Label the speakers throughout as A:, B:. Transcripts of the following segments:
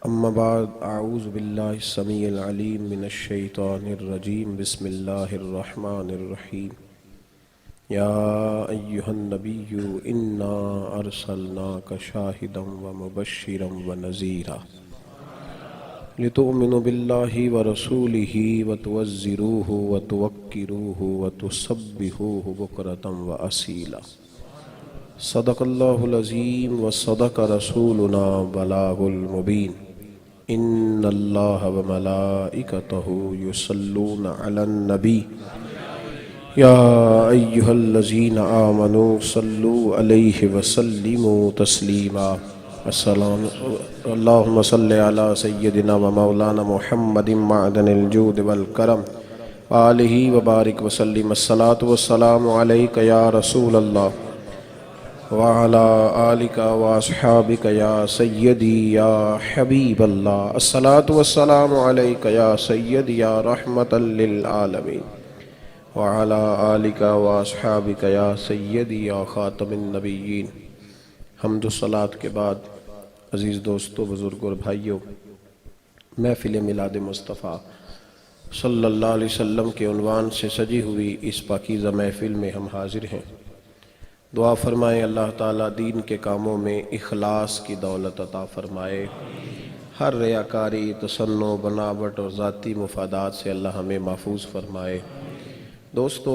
A: اما بعد اعوذ باللہ السمیع العلیم من الشیطان الرجیم بسم اللہ الرحمن الرحیم یا ایہا النبی انا ارسلناک شاہدا ومبشرا ونذیرا لتؤمنوا باللہ ورسولہ وتعزروہ وتوقروہ وتسبحوہ بکرۃ واصیلا صدق اللہ العظیم وصدق رسولنا بلاغ المبین ان اللہ وملائکتہ یصلون علی النبی یا ایہا الذین آمنوا صلوا علیہ وسلموا تسلیما اللہم صلی علی سیدنا و مولانا محمد معدن الجود والکرم آلہ وبارک وسلم الصلاة والسلام علیک یا رسول اللہ وعلى آلك وأصحابك يا سيدي يا حبيب الله الصلاة والسلام عليك يا سيدي يا رحمة للعالمين وعلى آلك وأصحابك يا سيدي يا خاتم النبيين حمد و صلاة کے بعد عزیز دوستو بزرگ اور بھائیوں، محفل میلاد مصطفیٰ صلی اللہ علیہ وسلم کے عنوان سے سجی ہوئی اس پاکیزہ محفل میں ہم حاضر ہیں۔ دعا فرمائیں اللہ تعالیٰ دین کے کاموں میں اخلاص کی دولت عطا فرمائے، ہر ریاکاری، تصنع، بناوٹ اور ذاتی مفادات سے اللہ ہمیں محفوظ فرمائے۔ دوستو،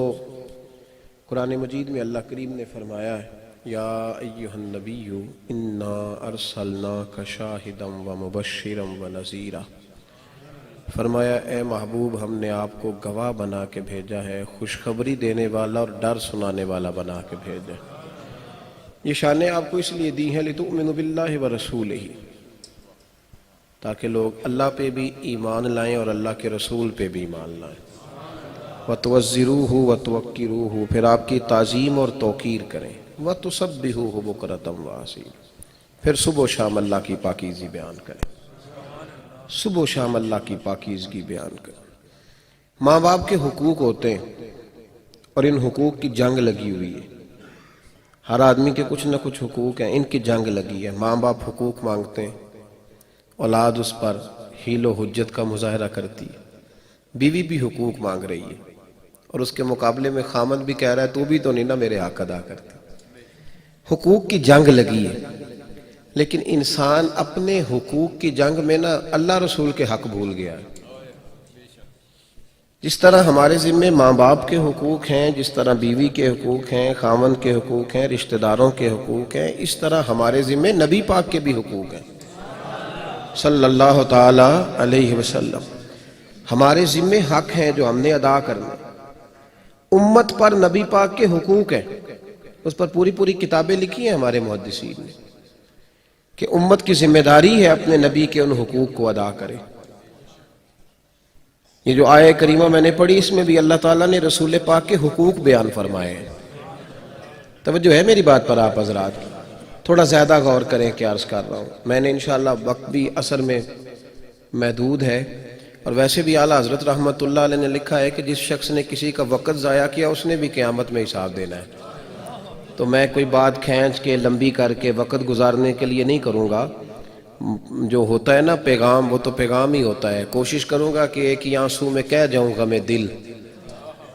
A: قرآن مجید میں اللہ کریم نے فرمایا ہے یا ایہا النبی انا ارسلناک شاہدا ومبشرا ونذیرا، فرمایا اے محبوب ہم نے آپ کو گواہ بنا کے بھیجا ہے، خوشخبری دینے والا اور ڈر سنانے والا بنا کے بھیجا ہے۔ یہ شانیں آپ کو اس لیے دی ہیں لتؤمنوا باللہ ورسولہ، تاکہ لوگ اللہ پہ بھی ایمان لائیں اور اللہ کے رسول پہ بھی ایمان لائیں، وتعزروہ وتوقروہ، پھر آپ کی تعظیم اور توقیر کریں، وتسبحوہ بکرۃ واصیلا، پھر صبح و شام اللہ کی پاکیزی بیان کریں، صبح و شام اللہ کی پاکیزگی بیان کریں۔ ماں باپ کے حقوق ہوتے ہیں اور ان حقوق کی جنگ لگی ہوئی ہے، ہر آدمی کے کچھ نہ کچھ حقوق ہیں، ان کی جنگ لگی ہے۔ ماں باپ حقوق مانگتے ہیں، اولاد اس پر حیل و حجت کا مظاہرہ کرتی ہے، بیوی بھی حقوق مانگ رہی ہے اور اس کے مقابلے میں خامد بھی کہہ رہا ہے تو بھی تو نہیں نا میرے حق ادا کرتی۔ حقوق کی جنگ لگی ہے، لیکن انسان اپنے حقوق کی جنگ میں نا اللہ رسول کے حق بھول گیا ہے۔ جس طرح ہمارے ذمے ماں باپ کے حقوق ہیں، جس طرح بیوی کے حقوق ہیں، خاوند کے حقوق ہیں، رشتہ داروں کے حقوق ہیں، اس طرح ہمارے ذمے نبی پاک کے بھی حقوق ہیں صلی اللہ تعالی علیہ وسلم۔ ہمارے ذمے حق ہیں جو ہم نے ادا کرنے۔ امت پر نبی پاک کے حقوق ہیں، اس پر پوری کتابیں لکھی ہیں ہمارے محدثین نے کہ امت کی ذمہ داری ہے اپنے نبی کے ان حقوق کو ادا کرے۔ یہ جو آیہ کریمہ میں نے پڑھی اس میں بھی اللہ تعالیٰ نے رسول پاک کے حقوق بیان فرمائے ہیں۔ توجہ ہے میری بات پر آپ حضرات کی؟ تھوڑا زیادہ غور کریں کہ عرض کر رہا ہوں۔ میں نے انشاءاللہ وقت بھی اثر میں محدود ہے، اور ویسے بھی اعلیٰ حضرت رحمت اللہ علیہ نے لکھا ہے کہ جس شخص نے کسی کا وقت ضائع کیا اس نے بھی قیامت میں حساب دینا ہے۔ تو میں کوئی بات کھینچ کے لمبی کر کے وقت گزارنے کے لیے نہیں کروں گا، جو ہوتا ہے نا پیغام وہ تو پیغام ہی ہوتا ہے۔ کوشش کروں گا کہ ایک ہی آنسو میں کہہ جاؤں گا میں دل،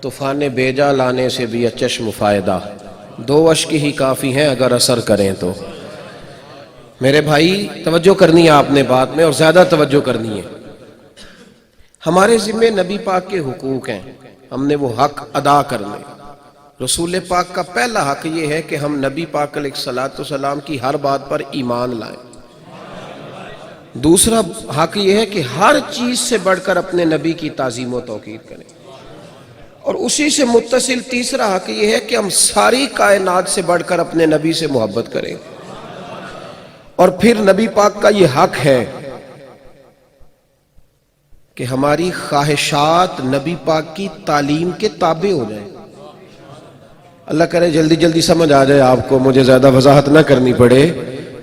A: طوفان بیجا لانے سے بھی چشم فائدہ، دو اشک ہی کافی ہیں اگر اثر کریں تو۔ میرے بھائی توجہ کرنی ہے آپ نے بات میں، اور زیادہ توجہ کرنی ہے۔ ہمارے ذمہ نبی پاک کے حقوق ہیں، ہم نے وہ حق ادا کرنے۔ رسول پاک کا پہلا حق یہ ہے کہ ہم نبی پاک علیہ الصلوۃ والسلام کی ہر بات پر ایمان لائیں۔ دوسرا حق یہ ہے کہ ہر چیز سے بڑھ کر اپنے نبی کی تعظیم و توقیر کریں، اور اسی سے متصل تیسرا حق یہ ہے کہ ہم ساری کائنات سے بڑھ کر اپنے نبی سے محبت کریں۔ اور پھر نبی پاک کا یہ حق ہے کہ ہماری خواہشات نبی پاک کی تعلیم کے تابع ہو جائیں۔ اللہ کرے جلدی سمجھ آ جائے آپ کو، مجھے زیادہ وضاحت نہ کرنی پڑے۔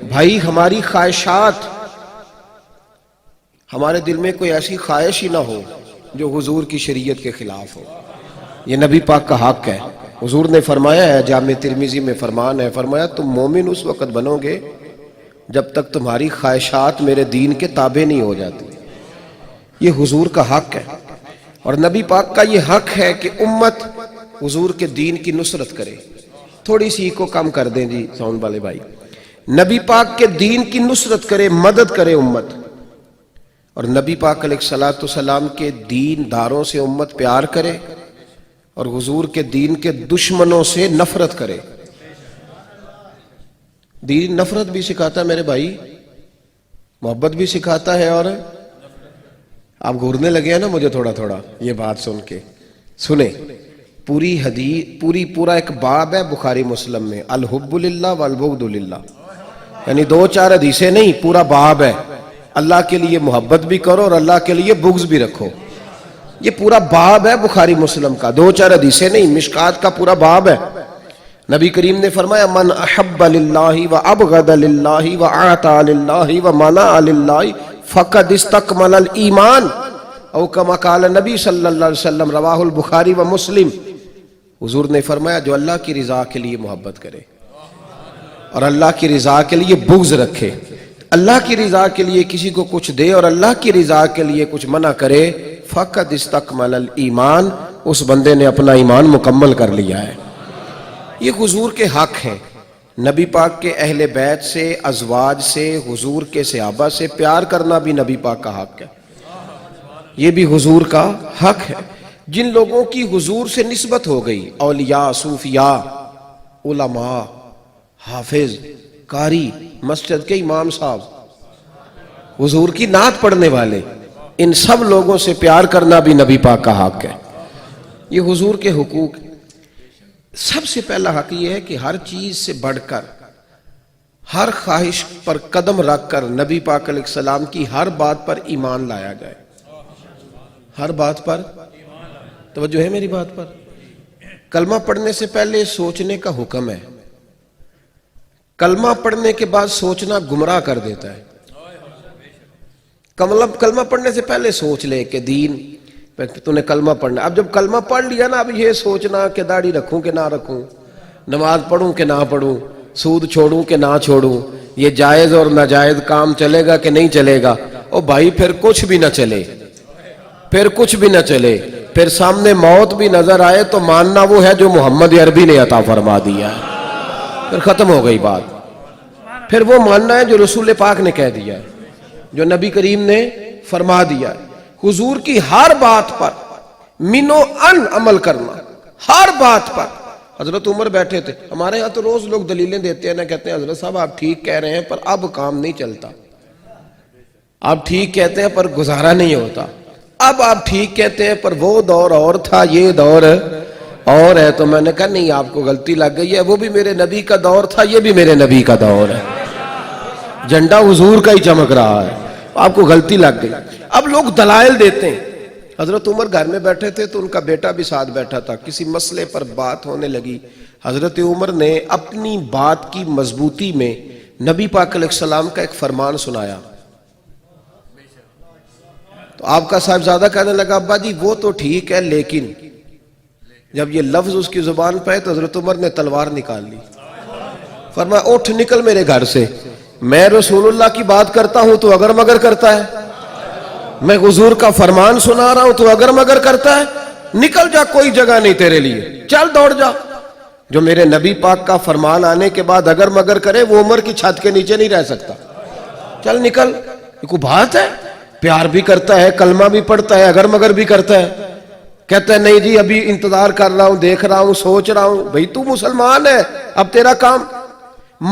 A: بھائی ہماری خواہشات، ہمارے دل میں کوئی ایسی خواہش ہی نہ ہو جو حضور کی شریعت کے خلاف ہو، یہ نبی پاک کا حق ہے۔ حضور نے فرمایا ہے، جامع ترمذی میں فرمان ہے، فرمایا تم مومن اس وقت بنو گے جب تک تمہاری خواہشات میرے دین کے تابع نہیں ہو جاتی۔ یہ حضور کا حق ہے، اور نبی پاک کا یہ حق ہے کہ امت حضور کے دین کی نصرت کرے۔ تھوڑی سی کو کم کر دیں جی ساؤنڈ والے بھائی۔ نبی پاک کے دین کی نصرت کرے، مدد کرے امت، اور نبی پاک علیہ الصلوۃ والسلام کے دین داروں سے امت پیار کرے، اور حضور کے دین کے دشمنوں سے نفرت کرے۔ دین نفرت بھی سکھاتا ہے میرے بھائی، محبت بھی سکھاتا ہے، اور آپ گھورنے لگے ہیں نا مجھے تھوڑا تھوڑا یہ بات سن کے۔ سنیں، پوری حدیث پورا ایک باب ہے بخاری مسلم میں، الحب للہ والبغض للہ، یعنی 2-4 حدیثیں نہیں، پورا باب ہے۔ اللہ کے لیے محبت بھی کرو اور اللہ کے لیے بغض بھی رکھو۔ یہ پورا باب ہے بخاری مسلم کا، 2-4 حدیثیں نہیں، مشکات کا پورا باب ہے۔ نبی کریم نے فرمایا من احب للہ وابغض للہ واعطى للہ ومنع للہ فقد استکمل الایمان، او کما قال نبی صلی اللہ علیہ وسلم، رواہ البخاری و مسلم۔ حضور نے فرمایا جو اللہ کی رضا کے لیے محبت کرے اور اللہ کی رضا کے لیے بغض رکھے، اللہ کی رضا کے لیے کسی کو کچھ دے اور اللہ کی رضا کے لیے کچھ منع کرے، فقد استکمل الایمان، اس بندے نے اپنا ایمان مکمل کر لیا ہے۔ یہ حضور کے حق ہیں۔ نبی پاک کے اہل بیت سے، ازواج سے، حضور کے صحابہ سے پیار کرنا بھی نبی پاک کا حق ہے، یہ بھی حضور کا حق ہے۔ جن لوگوں کی حضور سے نسبت ہو گئی، اولیاء، صوفیاء، علماء، حافظ، قاری، مسجد کے امام صاحب، حضور کی نعت پڑھنے والے، ان سب لوگوں سے پیار کرنا بھی نبی پاک کا حق ہے۔ یہ حضور کے حقوق۔ سب سے پہلا حق یہ ہے کہ ہر چیز سے بڑھ کر، ہر خواہش پر قدم رکھ کر نبی پاک علیہ السلام کی ہر بات پر ایمان لایا جائے۔ ہر بات پر توجہ ہے میری بات پر؟ کلمہ پڑھنے سے پہلے سوچنے کا حکم ہے، کلمہ پڑھنے کے بعد سوچنا گمراہ کر دیتا ہے۔ کلمہ پڑھنے سے پہلے سوچ لے کہ دین تو نے کلمہ پڑھنا، اب جب کلمہ پڑھ لیا نا، اب یہ سوچنا کہ داڑھی رکھوں کہ نہ رکھوں، نماز پڑھوں کہ نہ پڑھوں، سود چھوڑوں کہ نہ چھوڑوں، یہ جائز اور ناجائز کام چلے گا کہ نہیں چلے گا، او بھائی پھر کچھ بھی نہ چلے، پھر کچھ بھی نہ چلے، پھر سامنے موت بھی نظر آئے تو ماننا وہ ہے جو محمد عربی نے عطا فرما دیا ہے، پھر ختم ہو گئی بات۔ پھر وہ ماننا ہے جو رسول پاک نے کہہ دیا ہے، جو نبی کریم نے فرما دیا ہے۔ حضور کی ہر بات پر منو ان عمل کرنا، ہر بات پر۔ حضرت عمر بیٹھے تھے، ہمارے ہاں تو روز لوگ دلیلیں دیتے ہیں نا، کہتے ہیں حضرت صاحب آپ ٹھیک کہہ رہے ہیں پر اب کام نہیں چلتا، آپ ٹھیک کہتے ہیں پر گزارا نہیں ہوتا، اب آپ ٹھیک کہتے ہیں پر وہ دور اور تھا، یہ دور اور ہے۔ تو میں نے کہا نہیں، آپ کو غلطی لگ گئی ہے، وہ بھی میرے نبی کا دور تھا، یہ بھی میرے نبی کا دور ہے، جھنڈا حضور کا ہی چمک رہا ہے، آپ کو غلطی لگ گئی۔ اب لوگ دلائل دیتے ہیں۔ حضرت عمر گھر میں بیٹھے تھے تو ان کا بیٹا بھی ساتھ بیٹھا تھا، کسی مسئلے پر بات ہونے لگی، حضرت عمر نے اپنی بات کی مضبوطی میں نبی پاک علیہ السلام کا ایک فرمان سنایا۔ تو آپ کا صاحبزادہ کہنے لگا ابا جی وہ تو ٹھیک ہے، لیکن جب یہ لفظ اس کی زبان پہ تو حضرت عمر نے تلوار نکال لی، فرمایا اٹھ نکل میرے گھر سے، میں رسول اللہ کی بات کرتا ہوں تو اگر مگر کرتا ہے، میں حضور کا فرمان سنا رہا ہوں تو اگر مگر کرتا ہے، نکل جا، کوئی جگہ نہیں تیرے لیے، چل دوڑ جا۔ جو میرے نبی پاک کا فرمان آنے کے بعد اگر مگر کرے وہ عمر کی چھت کے نیچے نہیں رہ سکتا، چل نکل۔ یہ کوئی بات ہے؟ پیار بھی کرتا ہے، کلمہ بھی پڑھتا ہے، اگر مگر بھی کرتا ہے، کہتا ہے نہیں جی ابھی انتظار کر رہا ہوں، دیکھ رہا ہوں، سوچ رہا ہوں۔ بھئی تو مسلمان ہے، اب تیرا کام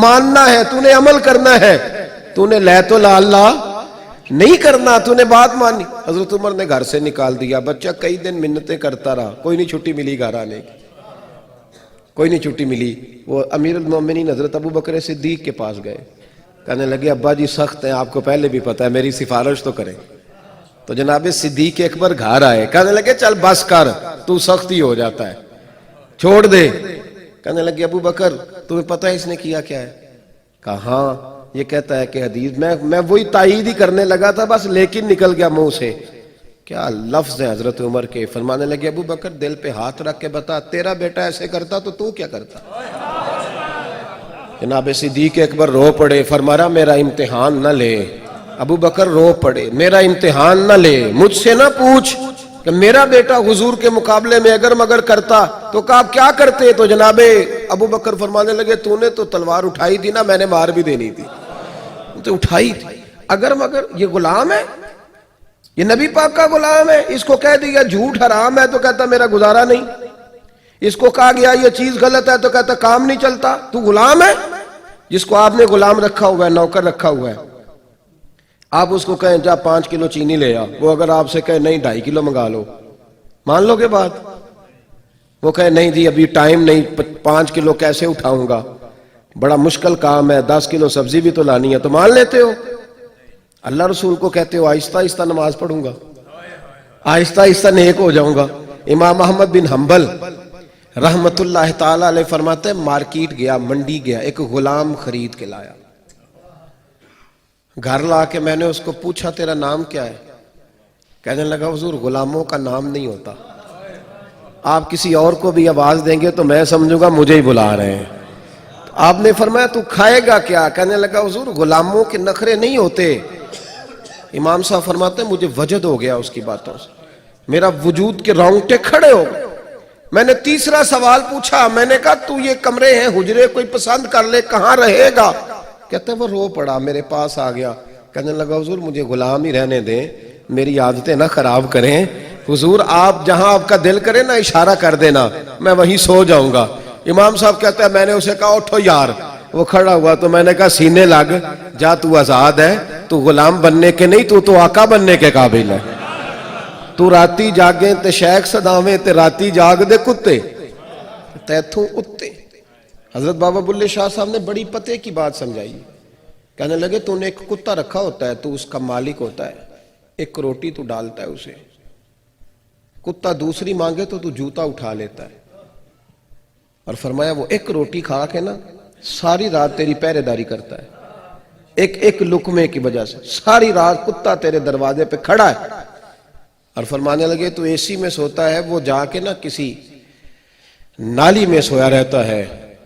A: ماننا ہے، تو نے عمل کرنا ہے، تو نے لا تو لا اللہ نہیں کرنا، تو نے بات مانی۔ حضرت عمر نے گھر سے نکال دیا، بچہ کئی دن منتیں کرتا رہا، کوئی نہیں چھٹی ملی گھر آنے کی، کوئی نہیں چھٹی ملی۔ وہ امیر المومنین حضرت ابو بکر صدیق کے پاس گئے، کہنے لگے ابا جی سخت ہیں، آپ کو پہلے بھی پتہ ہے، میری سفارش تو کریں۔ تو جناب صدیق اکبر گھر آئے، کہنے لگے چل بس کر، تو سخت ہی ہو جاتا ہے، چھوڑ دے۔ کہنے لگے ابو بکر تمہیں پتہ ہے اس نے کیا کیا ہے؟ کہا ہاں، یہ کہتا ہے کہ حدیث میں وہی تائید ہی کرنے لگا تھا بس، لیکن نکل گیا منہ سے۔ کیا لفظ ہے حضرت عمر کے؟ فرمانے لگے ابو بکر دل پہ ہاتھ رکھ کے بتا، تیرا بیٹا ایسے کرتا تو کیا کرتا؟ جناب صدیق اکبر رو پڑے، فرمایا میرا امتحان نہ لے۔ ابو بکر رو پڑے، میرا امتحان نہ لے، مجھ سے نہ پوچھ کہ میرا بیٹا حضور کے مقابلے میں اگر مگر کرتا تو کہا کیا کرتے؟ تو جناب ابو بکر فرمانے لگے تو نے تو تلوار اٹھائی تھی نا، میں نے مار بھی دینی تھی، تو اٹھائی تھی۔ اگر مگر یہ غلام ہے، یہ نبی پاک کا غلام ہے، اس کو کہہ دیا جھوٹ حرام ہے تو کہتا میرا گزارا نہیں، اس کو کہا گیا یہ چیز غلط ہے تو کہتا کام نہیں چلتا۔ تو غلام ہے جس کو آپ نے غلام رکھا ہوا ہے، نوکر رکھا ہوا ہے، آپ اس کو کہیں جا 5 کلو چینی لے آ، وہ اگر آپ سے کہے نہیں 2.5 کلو منگا لو، مان لو گے بات؟ وہ کہے نہیں جی ابھی ٹائم نہیں، 5 کلو کیسے اٹھاؤں گا، بڑا مشکل کام ہے، 10 کلو سبزی بھی تو لانی ہے، تو مان لیتے ہو؟ اللہ رسول کو کہتے ہو آہستہ آہستہ نماز پڑھوں گا، آہستہ آہستہ نیک ہو جاؤں گا۔ امام احمد بن حنبل رحمت اللہ تعالی علیہ فرماتے ہیں مارکیٹ گیا، منڈی گیا، ایک غلام خرید کے لایا، گھر لا کے میں نے اس کو پوچھا تیرا نام کیا ہے؟ کہنے لگا حضور غلاموں کا نام نہیں ہوتا، آپ کسی اور کو بھی آواز دیں گے تو میں سمجھوں گا مجھے ہی بلا رہے ہیں۔ آپ نے فرمایا تو کھائے گا کیا؟ کہنے لگا حضور غلاموں کے نخرے نہیں ہوتے۔ امام صاحب فرماتے ہیں مجھے وجد ہو گیا اس کی باتوں سے، میرا وجود کے رونگٹے کھڑے ہو گئے۔ میں نے تیسرا سوال پوچھا، میں نے کہا تو یہ کمرے ہیں حجرے کوئی پسند کر لے، کہاں رہے گا؟ کہتے ہیں وہ رو پڑا، میرے پاس آ گیا، کہنے لگا حضور مجھے غلام ہی رہنے دیں، میری عادتیں نہ خراب کریں، حضور آپ جہاں آپ کا دل کرے نا اشارہ کر دینا، میں وہیں سو جاؤں گا۔ امام صاحب کہتے ہیں میں نے اسے کہا اٹھو یار، وہ کھڑا ہوا تو میں نے کہا سینے لگ جا، تو آزاد ہے، تو غلام بننے کے نہیں، تو آقا بننے کے قابل ہے۔ تو راتی جاگیں تے شیخ صداویں تے راتی جاگ دے کتے تیتھوں اتے۔ حضرت بابا بلے شاہ صاحب نے بڑی پتے کی بات سمجھائی، کہنے لگے تو نے ایک کتا رکھا ہوتا ہے، تو اس کا مالک ہوتا ہے، ایک روٹی تو ڈالتا ہے اسے، کتا دوسری مانگے تو جوتا اٹھا لیتا ہے، اور فرمایا وہ ایک روٹی کھا کے نا ساری رات تیری پہرے داری کرتا ہے، ایک لقمے کی وجہ سے ساری رات کتا تیرے دروازے پہ کھڑا ہے۔ اور فرمانے لگے تو اے سی میں سوتا ہے، وہ جا کے نا کسی نالی میں سویا رہتا ہے۔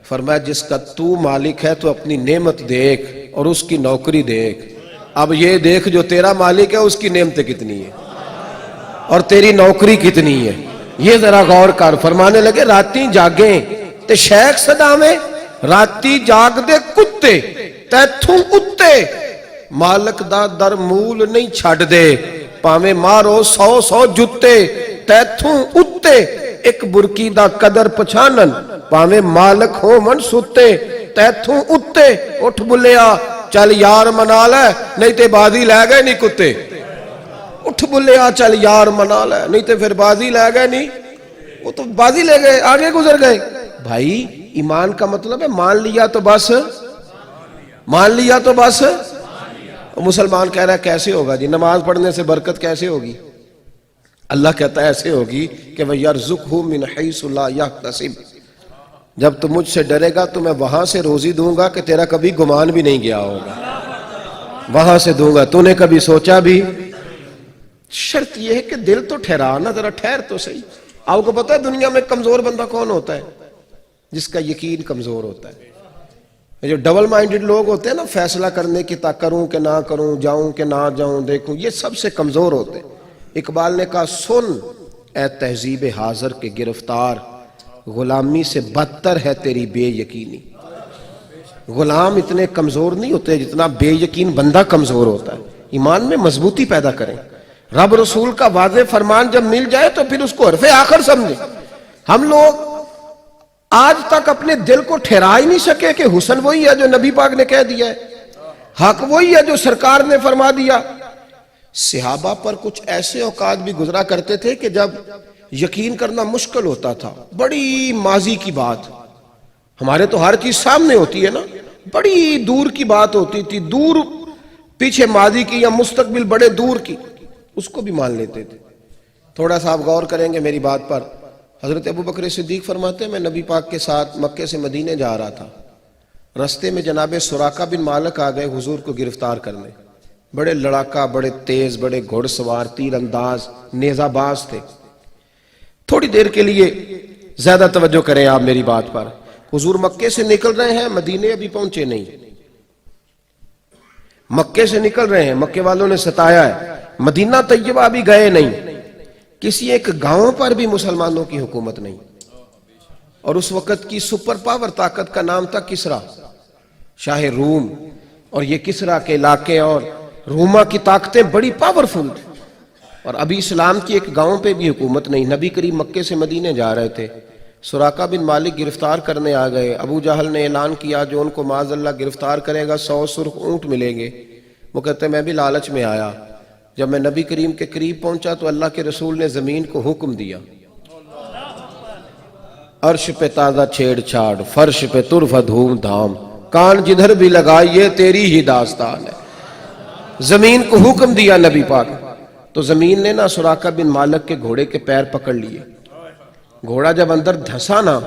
A: فرمایا جس کا تو مالک ہے تو اپنی نعمت دیکھ اور اس کی نوکری دیکھ، اب یہ دیکھ جو تیرا مالک ہے اس کی نعمتیں کتنی ہیں اور تیری نوکری کتنی ہے، یہ ذرا غور کر۔ فرمانے لگے راتی جاگیں تے شیخ صداویں، راتی جاگ دے کتے تیتھوں اتے، مالک دا در مول نہیں چھڑ دے، پاویں مارو 100 جتے تیتھوں اتے، ایک برکی دا قدر پچھانن، پاویں مالک ہو من ستے تیتھوں اتے۔ اٹھ بلیا چل یار منا لے نہیں تے بازی لے گئے نہیں کتے، اٹھ بلیا چل یار منا لے نہیں تے پھر بازی لے گئے نہیں، وہ تو بازی لے گئے آگے گزر گئے۔ بھائی ایمان کا مطلب ہے مان لیا تو بس، مان لیا تو بس۔ مسلمان کہہ رہا ہے کیسے ہوگا جی، نماز پڑھنے سے برکت کیسے ہوگی؟ اللہ کہتا ہے ایسے ہوگی کہ وَيَرْزُقْهُ مِنْ حَيْثُ لَا يَحْتَسِبُ، جب تم مجھ سے ڈرے گا تو میں وہاں سے روزی دوں گا کہ تیرا کبھی گمان بھی نہیں گیا ہوگا، وہاں سے دوں گا، تو نے کبھی سوچا بھی؟ شرط یہ ہے کہ دل تو ٹھہرانا، ذرا ٹھہر تو صحیح۔ آپ کو پتا ہے دنیا میں کمزور بندہ کون ہوتا ہے؟ جس کا یقین کمزور ہوتا ہے۔ جو ڈبل مائنڈڈ لوگ ہوتے ہیں نا، فیصلہ کرنے کی کروں کہ نہ کروں، جاؤں کہ نہ جاؤں، دیکھوں، یہ سب سے کمزور ہوتے ہیں۔ اقبال نے کہا سن اے تہذیب حاضر کے گرفتار، غلامی سے بدتر ہے تیری بے یقینی۔ غلام اتنے کمزور نہیں ہوتے جتنا بے یقین بندہ کمزور ہوتا ہے۔ ایمان میں مضبوطی پیدا کریں، رب رسول کا واضح فرمان جب مل جائے تو پھر اس کو حرف آخر سمجھیں۔ ہم لوگ آج تک اپنے دل کو ٹھہرا ہی نہیں سکے کہ حسن وہی ہے جو نبی پاک نے کہہ دیا ہے، حق وہی ہے جو سرکار نے فرما دیا۔ صحابہ پر کچھ ایسے اوقات بھی گزرا کرتے تھے کہ جب یقین کرنا مشکل ہوتا تھا، بڑی ماضی کی بات، ہمارے تو ہر چیز سامنے ہوتی ہے نا، بڑی دور کی بات ہوتی تھی، دور پیچھے ماضی کی یا مستقبل بڑے دور کی، اس کو بھی مان لیتے تھے۔ تھوڑا سا آپ غور کریں گے میری بات پر۔ حضرت ابو بکر صدیق فرماتے ہیں میں نبی پاک کے ساتھ مکے سے مدینے جا رہا تھا، رستے میں جناب سراقہ بن مالک آ گئے حضور کو گرفتار کرنے، بڑے لڑاکا، بڑے تیز، بڑے گھوڑ سوار، تیر انداز، نیزہ باز تھے۔ تھوڑی دیر کے لیے زیادہ توجہ کریں آپ میری بات پر۔ حضور مکے سے نکل رہے ہیں، مدینے ابھی پہنچے نہیں، مکے سے نکل رہے ہیں، مکے والوں نے ستایا ہے، مدینہ طیبہ ابھی گئے نہیں، کسی ایک گاؤں پر بھی مسلمانوں کی حکومت نہیں، اور اس وقت کی سپر پاور طاقت کا نام تھا کسرا، شاہ روم، اور یہ کسرا کے علاقے اور روما کی طاقتیں بڑی پاورفل تھی، اور ابھی اسلام کی ایک گاؤں پہ بھی حکومت نہیں۔ نبی کریم مکے سے مدینے جا رہے تھے، سراقہ بن مالک گرفتار کرنے آ گئے، ابو جہل نے اعلان کیا جو ان کو معاذ اللہ گرفتار کرے گا 100 سرخ اونٹ ملیں گے۔ وہ کہتے ہیں میں بھی لالچ میں آیا، جب میں نبی کریم کے قریب پہنچا تو اللہ کے رسول نے زمین کو حکم دیا، عرش پہ تازہ چھیڑ چھاڑ، فرش پہ طرف دھوم دھام، کان جدھر بھی لگائیے تیری ہی داستان ہے۔ زمین کو حکم دیا نبی پاک، تو زمین نے نا سراقہ بن مالک کے گھوڑے کے پیر پکڑ لیے، گھوڑا جب اندر دھسا نا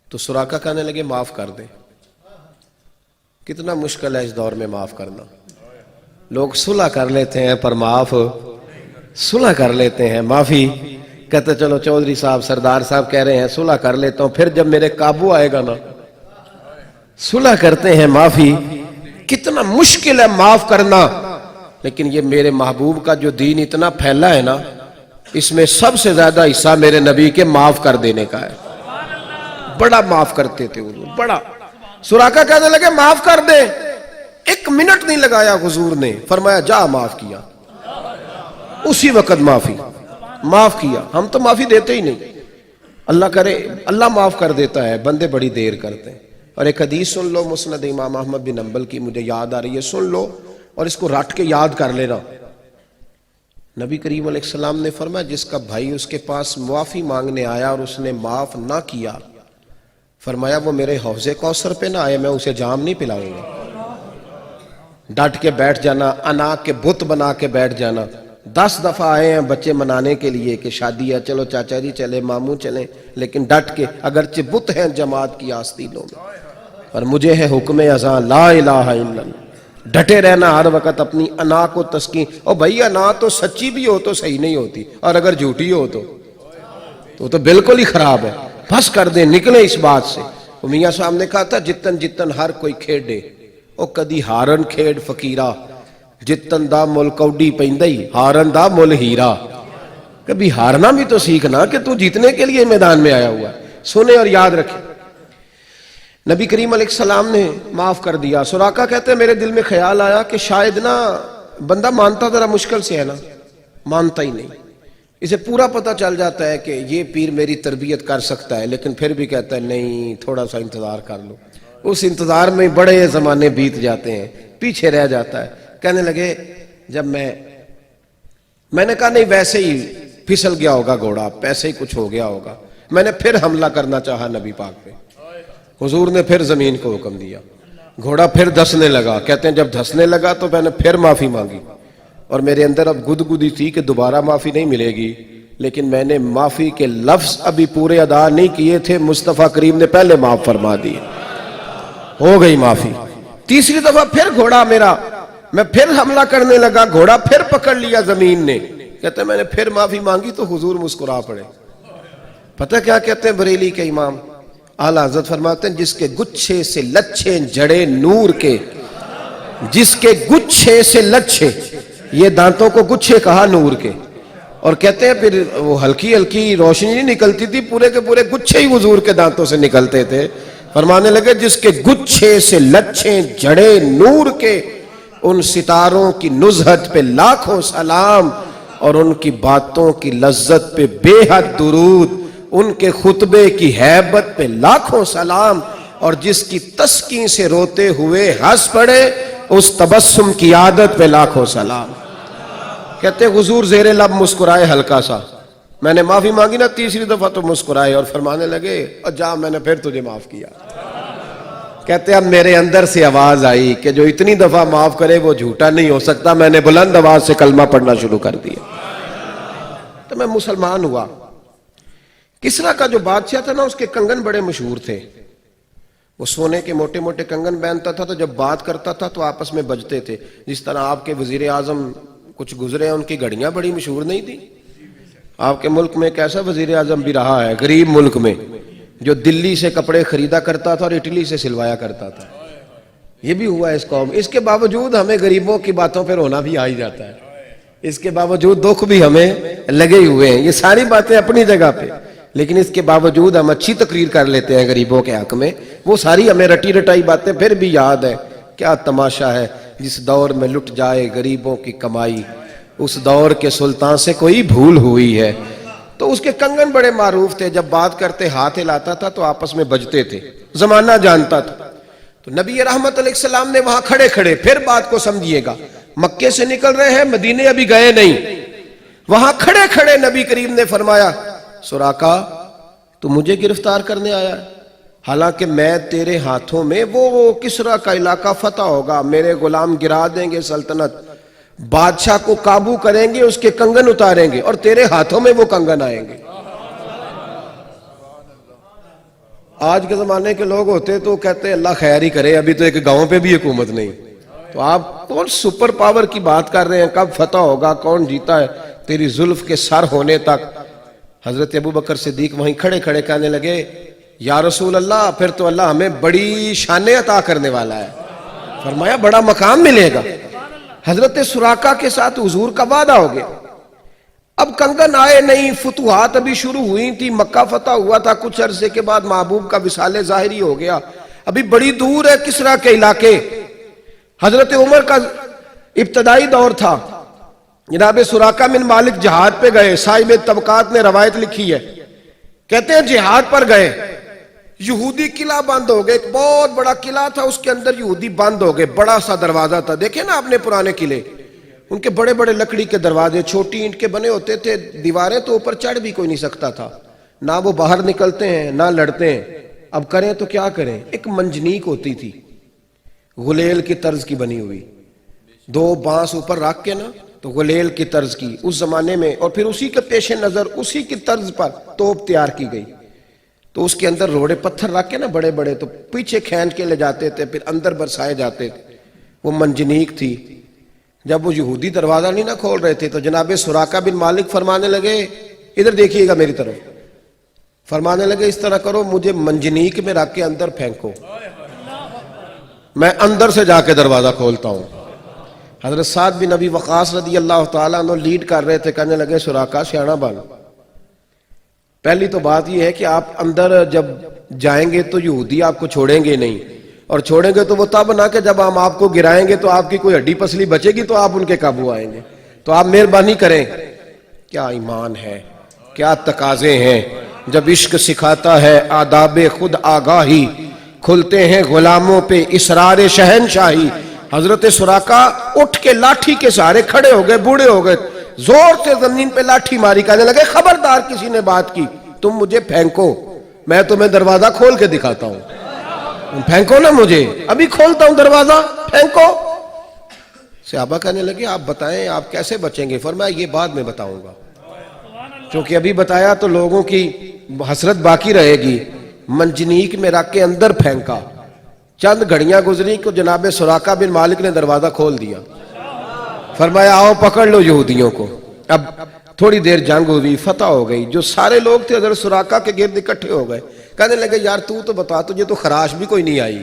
A: تو سراقہ کہنے لگے معاف کر دے۔ کتنا مشکل ہے اس دور میں معاف کرنا، لوگ صلح کر لیتے ہیں پر معاف، صلح کر لیتے ہیں، معافی کہتے چلو چودھری صاحب سردار صاحب کہہ رہے ہیں صلح کر لیتا ہوں، پھر جب میرے قابو آئے گا نا صلح کرتے ہیں، معافی کتنا مشکل ہے معاف کرنا، لیکن یہ میرے محبوب کا جو دین اتنا پھیلا ہے نا، اس میں سب سے زیادہ حصہ میرے نبی کے معاف کر دینے کا ہے، بڑا معاف کرتے تھے حضور، بڑا۔ سراقہ کہنے لگے معاف کر دے، 1 منٹ نہیں لگایا حضور نے، فرمایا جا معاف کیا، اسی وقت معاف کیا۔ ہم تو معافی دیتے ہی نہیں، اللہ کرے اللہ معاف کر دیتا ہے، بندے بڑی دیر کرتے ہیں۔ اور ایک حدیث سن لو مسند امام احمد بن حنبل کی، مجھے یاد آ رہی ہے، سن لو اور اس کو رٹ کے یاد کر لینا۔ نبی کریم علیہ السلام نے فرمایا جس کا بھائی اس کے پاس معافی مانگنے آیا اور اس نے معاف نہ کیا، فرمایا وہ میرے حوض کوثر پہ نہ آئے، میں اسے جام نہیں پلاؤں گا۔ ڈٹ کے بیٹھ جانا، انا کے بت بنا کے بیٹھ جانا۔ 10 دفعہ آئے ہیں بچے منانے کے لیے کہ شادی ہے، چلو چاچا جی چلے، ماموں چلیں، لیکن ڈٹ کے، اگرچہ بت ہیں جماعت کی آستینوں میں، اور مجھے ہے حکم ازاں لا الہ الا اللہ، ڈٹے رہنا ہر وقت اپنی انا کو تسکین۔ اور بھائی انا تو سچی بھی ہو تو صحیح نہیں ہوتی، اور اگر جھوٹی ہو تو بالکل ہی خراب ہے، بس کر دیں، نکلیں اس بات سے۔ میاں صاحب نے کہا تھا جتن جتن ہر کوئی کھیڈے، او کدی ہارن کھیڈ فقیرہ، جتن دا مل کوڈی پیندئی ہارن دا مل ہیرا۔ کبھی ہارنا بھی تو سیکھنا کہ تو جیتنے کے لیے میدان میں آیا ہوا ہے۔ سنیں اور یاد رکھیں، نبی کریم علیہ السلام نے معاف کر دیا۔ سراقہ کہتے ہیں میرے دل میں خیال آیا کہ شاید نا بندہ مانتا ذرا مشکل سے ہے نا، مانتا ہی نہیں، اسے پورا پتہ چل جاتا ہے کہ یہ پیر میری تربیت کر سکتا ہے، لیکن پھر بھی کہتا ہے نہیں تھوڑا سا انتظار کر لو۔ اس انتظار میں بڑے زمانے بیت جاتے ہیں، پیچھے رہ جاتا ہے۔ کہنے لگے جب میں نے کہا نہیں ویسے ہی پھسل گیا ہوگا گھوڑا، ایسے ہی کچھ ہو گیا ہوگا، میں نے پھر حملہ کرنا چاہا نبی پاک پہ، حضور نے پھر زمین کو حکم دیا، گھوڑا پھر دھسنے لگا۔ کہتے ہیں جب دھسنے لگا تو میں نے پھر معافی مانگی، اور میرے اندر اب گدگدی تھی کہ دوبارہ معافی نہیں ملے گی، لیکن میں نے معافی کے لفظ ابھی پورے ادا نہیں کیے تھے، مصطفیٰ کریم نے پہلے معاف فرما دی، ہو گئی معافی۔ تیسری دفعہ پھر گھوڑا میرا، میں پھر حملہ کرنے لگا، گھوڑا پھر پکڑ لیا زمین نے۔ کہتے ہیں میں نے پھر معافی مانگی تو حضور مسکرا پڑے۔ پتہ کیا کہتے ہیں بریلی کے امام اعلیٰ حضرت فرماتے ہیں جس کے گچھے سے لچھے جڑے نور کے، جس کے گچھے سے لچھے، یہ دانتوں کو گچھے کہا نور کے، اور کہتے ہیں پھر وہ ہلکی ہلکی روشنی نہیں نکلتی تھی، پورے کے پورے گچھے ہی حضور کے دانتوں سے نکلتے تھے۔ فرمانے لگے جس کے گچھے سے لچھے جڑے نور کے، ان ستاروں کی نزہت پہ لاکھوں سلام، اور ان کی باتوں کی لذت پہ بے حد درود، ان کے خطبے کی ہیبت پہ لاکھوں سلام، اور جس کی تسکین سے روتے ہوئے ہنس پڑے اس تبسم کی عادت پہ لاکھوں سلام۔ کہتے حضور زیر لب مسکرائے ہلکا سا، میں نے معافی مانگی نا تیسری دفعہ تو مسکرائے، اور فرمانے لگے جا میں نے پھر تجھے معاف کیا۔ کہتے اب میرے اندر سے آواز آئی کہ جو اتنی دفعہ معاف کرے وہ جھوٹا نہیں ہو سکتا، میں نے بلند آواز سے کلمہ پڑھنا شروع کر دیا، تو میں مسلمان ہوا۔ کسرا کا جو بادشاہ تھا نا اس کے کنگن بڑے مشہور تھے، وہ سونے کے موٹے موٹے کنگن پہنتا تھا، تو جب بات کرتا تھا تو آپس میں بجتے تھے، جس طرح آپ کے وزیر اعظم کچھ گزرے ہیں ان کی گھڑیاں بڑی مشہور نہیں تھی۔ آپ کے ملک میں ایک ایسا وزیر اعظم بھی رہا ہے غریب ملک میں، جو دلی سے کپڑے خریدا کرتا تھا اور اٹلی سے سلوایا کرتا تھا. یہ بھی ہوا ہے اس قوم. اس کے باوجود ہمیں غریبوں کی باتوں پہ رونا بھی آ ہی جاتا ہے. اس کے باوجود دکھ بھی ہمیں لگے ہوئے ہیں. یہ ساری باتیں اپنی جگہ پہ, لیکن اس کے باوجود ہم اچھی تقریر کر لیتے ہیں غریبوں کے حق میں. وہ ساری ہمیں رٹی رٹائی باتیں پھر بھی یاد ہے. کیا تماشا ہے جس دور میں لٹ جائے غریبوں کی کمائی, اس دور کے سلطان سے کوئی بھول ہوئی ہے. تو اس کے کنگن بڑے معروف تھے, جب بات کرتے ہاتھ ہلاتا تھا تو آپس میں بجتے تھے, زمانہ جانتا تھا. تو نبی رحمت علیہ السلام نے وہاں کھڑے کھڑے, پھر بات کو سمجھیے گا, مکے سے نکل رہے ہیں, مدینے ابھی گئے نہیں, وہاں کھڑے کھڑے نبی کریم نے فرمایا سراقہ تو مجھے گرفتار کرنے آیا ہے, حالانکہ میں تیرے ہاتھوں میں وہ کسرا کا علاقہ فتح ہوگا, میرے غلام گرا دیں گے سلطنت, بادشاہ کو قابو کریں گے, اس کے کنگن اتاریں گے اور تیرے ہاتھوں میں وہ کنگن آئیں گے. آج کے زمانے کے لوگ ہوتے تو کہتے ہیں اللہ خیر ہی کرے, ابھی تو ایک گاؤں پہ بھی حکومت نہیں. تو آپ کون سپر پاور کی بات کر رہے ہیں, کب فتح ہوگا, کون جیتا ہے, تیری زلف کے سر ہونے تک. حضرت ابو بکر صدیق وہیں کھڑے کھڑے کہنے لگے یا رسول اللہ, پھر تو اللہ ہمیں بڑی شانیں عطا کرنے والا ہے. فرمایا بڑا مقام ملے گا. حضرت سراقہ کے ساتھ حضور کا وعدہ ہو گیا. اب کنگن آئے نہیں, فتوحات ابھی شروع ہوئی تھی, مکہ فتح ہوا تھا, کچھ عرصے کے بعد محبوب کا وصال ظاہری ہو گیا, ابھی بڑی دور ہے کسرا کے علاقے. حضرت عمر کا ابتدائی دور تھا, جناب سراقہ بن مالک جہاد پہ گئے. صاحب طبقات نے روایت لکھی ہے, کہتے ہیں جہاد پر گئے, یہودی قلعہ بند ہو گئے. ایک بہت بڑا قلعہ تھا, اس کے اندر یہودی بند ہو گئے, بڑا سا دروازہ تھا. دیکھیں نا آپ نے پرانے قلعے, ان کے بڑے بڑے لکڑی کے دروازے, چھوٹی اینٹ کے بنے ہوتے تھے, دیواریں تو اوپر چڑھ بھی کوئی نہیں سکتا تھا, نہ وہ باہر نکلتے ہیں نہ لڑتے ہیں. اب کریں تو کیا کریں. ایک منجنیک ہوتی تھی غلیل کی طرز کی بنی ہوئی, 2 بانس اوپر رکھ کے نا, تو غلیل کی طرز کی اس زمانے میں, اور پھر اسی کے پیش نظر اسی کی طرز پر توپ تیار کی گئی. تو اس کے اندر روڑے پتھر رکھ کے نا بڑے بڑے, تو پیچھے کھینچ کے لے جاتے تھے, پھر اندر برسائے جاتے تھے. وہ منجنیک تھی. جب وہ یہودی دروازہ نہیں نہ کھول رہے تھے تو جناب سراقہ بن مالک فرمانے لگے, ادھر دیکھیے گا میری طرف, فرمانے لگے اس طرح کرو, مجھے منجنیک میں رکھ کے اندر پھینکو, میں اندر سے جا کے دروازہ کھولتا ہوں. حضرت سعد بن ابی وقاص رضی اللہ تعالیٰ عنہ لیڈ کر رہے تھے, کہنے لگے سراقہ سیاںا بن, پہلی تو بات یہ ہے کہ آپ اندر جب جائیں گے تو یہودی آپ کو چھوڑیں گے نہیں, اور چھوڑیں گے تو وہ تب نہ کہ جب ہم آپ کو گرائیں گے تو آپ کی کوئی ہڈی پسلی بچے گی تو آپ ان کے قابو آئیں گے. تو آپ مہربانی کریں. کیا ایمان ہے, کیا تقاضے ہیں. جب عشق سکھاتا ہے آداب خود آگاہی, کھلتے ہیں غلاموں پہ اسرار شہنشاہی. حضرت سراقہ اٹھ کے لاٹھی کے سہارے کھڑے ہو گئے, بوڑھے ہو گئے, زور سے زمین پہ لاٹھی ماری, کہنے لگے خبردار کسی نے بات کی تم مجھے پھینکو, میں تمہیں دروازہ کھول کے دکھاتا ہوں. پھینکو نا مجھے, ابھی کھولتا ہوں دروازہ, پھینکو. صحابہ کہنے لگے آپ بتائیں آپ کیسے بچیں گے. فرمایا یہ بعد میں بتاؤں گا, کیونکہ ابھی بتایا تو لوگوں کی حسرت باقی رہے گی. منجنیک میں رکھ کے اندر پھینکا, چند گھڑیاں گزری کو جناب سراقہ بن مالک نے دروازہ کھول دیا. فرمایا آؤ پکڑ لو یہودیوں کو. اب تھوڑی دیر جنگ ہوئی, فتح ہو گئی. جو سارے لوگ تھے حضرت سراقہ کے گرد اکٹھے ہو گئے, کہنے لگے یار تو بتا, تجھے تو خراش بھی کوئی نہیں آئی,